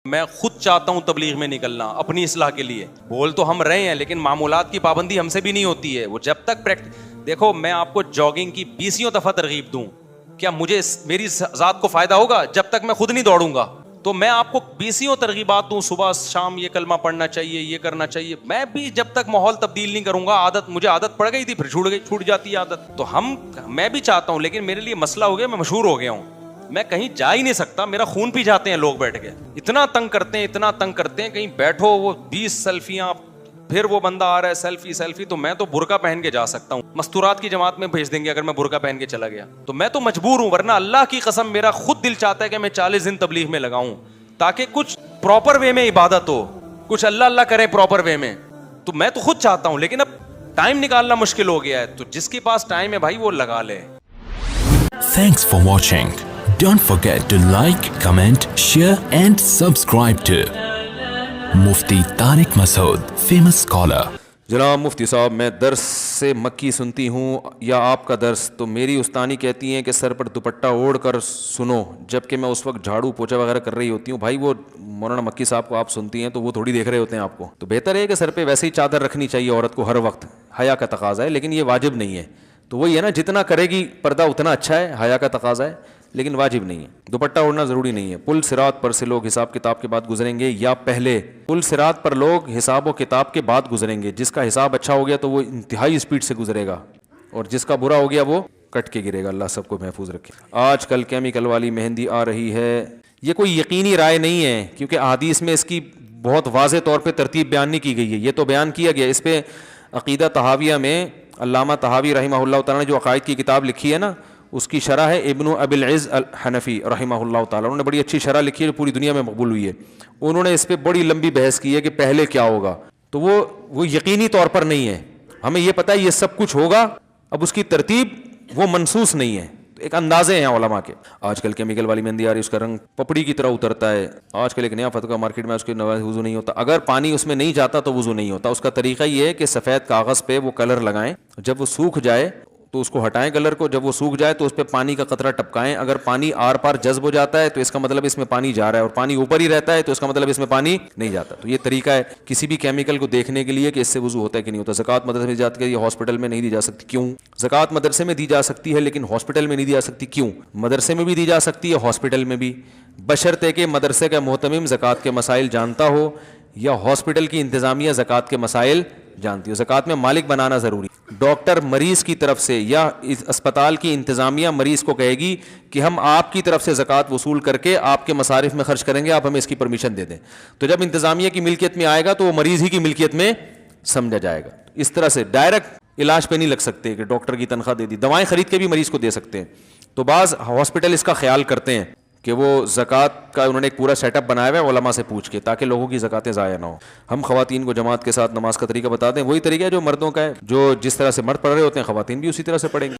میں خود چاہتا ہوں تبلیغ میں نکلنا اپنی اصلاح کے لیے. بول تو ہم رہے ہیں لیکن معمولات کی پابندی ہم سے بھی نہیں ہوتی ہے. وہ جب تک دیکھو میں آپ کو جاگنگ کی 20 دفعہ ترغیب دوں, کیا مجھے میری ذات کو فائدہ ہوگا جب تک میں خود نہیں دوڑوں گا؟ تو میں آپ کو 20 ترغیبات دوں, صبح شام یہ کلمہ پڑھنا چاہیے, یہ کرنا چاہیے, میں بھی جب تک ماحول تبدیل نہیں کروں گا, مجھے عادت پڑ گئی تھی پھر چھوٹ جاتی ہے عادت. تو میں بھی چاہتا ہوں لیکن میرے لیے مسئلہ ہو گیا, میں مشہور ہو گیا ہوں, میں کہیں جا ہی نہیں سکتا, میرا خون پی جاتے ہیں لوگ بیٹھ کے, اتنا تنگ کرتے ہیں کہیں بیٹھو وہ 20 سیلفیاں, پھر وہ بندہ آ رہا ہے سیلفی. تو میں تو برقع پہن کے جا سکتا ہوں, مستورات کی جماعت میں بھیج دیں گے اگر میں برقع پہن کے چلا گیا تو میں تو مجبور ہوں, ورنہ اللہ کی قسم میرا خود دل چاہتا ہے کہ میں 40 دن تبلیغ میں لگاؤں تاکہ کچھ پراپر وے میں عبادت ہو, کچھ اللہ کرے پراپر وے میں. تو میں تو خود چاہتا ہوں لیکن اب ٹائم نکالنا مشکل ہو گیا ہے, تو جس کے پاس ٹائم ہے بھائی وہ لگا لے. Thanks for watching. Don't forget to like, comment, share and subscribe to Mufti Tariq Masood, famous scholar. جناب مفتی صاحب, میں درس سے مکی سنتی ہوں یا آپ کا درس, تو میری استانی کہتی ہیں کہ سر پر دوپٹہ اوڑھ کر سنو, جبکہ میں اس وقت جھاڑو پوچھا وغیرہ کر رہی ہوتی ہوں. بھائی وہ مولانا مکی صاحب کو آپ سنتی ہیں تو وہ تھوڑی دیکھ رہے ہوتے ہیں آپ کو, تو بہتر ہے کہ سر پہ ویسے ہی چادر رکھنی چاہیے عورت کو ہر وقت, حیا کا تقاضا ہے, لیکن یہ واجب نہیں ہے. تو وہی ہے نا, جتنا کرے گی پردہ اتنا اچھا ہے, حیا کا تقاضا ہے لیکن واجب نہیں ہے. دوپٹہ اوڑھنا ضروری نہیں ہے. پل صراط پر سے لوگ حساب کتاب کے بعد گزریں گے یا پہلے؟ پل صراط پر لوگ حساب و کتاب کے بعد گزریں گے. جس کا حساب اچھا ہو گیا تو وہ انتہائی اسپیڈ سے گزرے گا, اور جس کا برا ہو گیا وہ کٹ کے گرے گا. اللہ سب کو محفوظ رکھے. آج کل کیمیکل والی مہندی آ رہی ہے, یہ کوئی یقینی رائے نہیں ہے کیونکہ احادیث میں اس کی بہت واضح طور پہ ترتیب بیان نہیں کی گئی ہے. یہ تو بیان کیا گیا, اس پہ عقیدہ طحاویہ میں علامہ طحاوی رحمہ اللہ تعالیٰ نے جو عقائد کی کتاب لکھی ہے نا, اس کی شرح ہے ابن ابی العز الحنفی رحمہ اللہ تعالیٰ, انہوں نے بڑی اچھی شرح لکھی ہے جو پوری دنیا میں مقبول ہوئی ہے. انہوں نے اس پہ بڑی لمبی بحث کی ہے کہ پہلے کیا ہوگا, تو وہ یقینی طور پر نہیں ہے. ہمیں یہ پتہ ہے یہ سب کچھ ہوگا, اب اس کی ترتیب وہ منصوص نہیں ہے, ایک اندازے ہیں علماء کے. آج کل کیمیکل والی مہندی آ رہی ہے, اس کا رنگ پپڑی کی طرح اترتا ہے. آج کل ایک نیا فتویٰ مارکیٹ میں, اس کے وضو نہیں ہوتا. اگر پانی اس میں نہیں جاتا تو وضو نہیں ہوتا. اس کا طریقہ یہ ہے کہ سفید کاغذ پہ وہ کلر لگائیں, جب وہ سوکھ جائے تو اس کو ہٹائیں کلر کو, جب وہ سوکھ جائے تو اس پہ پانی کا قطرہ ٹپکائیں. اگر پانی آر پار جذب ہو جاتا ہے تو اس کا مطلب اس میں پانی جا رہا ہے, اور پانی اوپر ہی رہتا ہے تو اس کا مطلب اس میں پانی نہیں جاتا. تو یہ طریقہ ہے کسی بھی کیمیکل کو دیکھنے کے لیے کہ اس سے وضو ہوتا ہے کہ نہیں ہوتا. زکوٰۃ مدرسے میں دی جاتی ہے, یہ ہاسپٹل میں نہیں دی جا سکتی. کیوں؟ زکوٰۃ مدرسے میں دی جا سکتی ہے لیکن ہاسپٹل میں نہیں دی جا سکتی. کیوں؟ مدرسے میں بھی دی جا سکتی ہے, ہاسپٹل میں بھی, بشرطے کہ مدرسے کا محتمم زکوٰۃ کے مسائل جانتا ہو یا ہاسپٹل کی انتظامیہ زکوٰۃ کے مسائل جانتی ہو. زکوٰۃ میں مالک بنانا ضروری. ڈاکٹر مریض کی طرف سے یا اسپتال کی انتظامیہ مریض کو کہے گی کہ ہم آپ کی طرف سے زکوٰۃ وصول کر کے آپ کے مصارف میں خرچ کریں گے, آپ ہمیں اس کی پرمیشن دے دیں. تو جب انتظامیہ کی ملکیت میں آئے گا تو وہ مریض ہی کی ملکیت میں سمجھا جائے گا. اس طرح سے ڈائریکٹ علاج پہ نہیں لگ سکتے کہ ڈاکٹر کی تنخواہ دے دی, دوائیں خرید کے بھی مریض کو دے سکتے ہیں. تو بعض ہاسپٹل اس کا خیال کرتے ہیں کہ وہ زکوٰۃ کا انہوں نے ایک پورا سیٹ اپ بنایا ہوا ہے علماء سے پوچھ کے, تاکہ لوگوں کی زکاتیں ضائع نہ ہو. ہم خواتین کو جماعت کے ساتھ نماز کا طریقہ بتا دیں, وہی طریقہ ہے جو مردوں کا ہے, جو جس طرح سے مرد پڑھ رہے ہوتے ہیں خواتین بھی اسی طرح سے پڑھیں گے.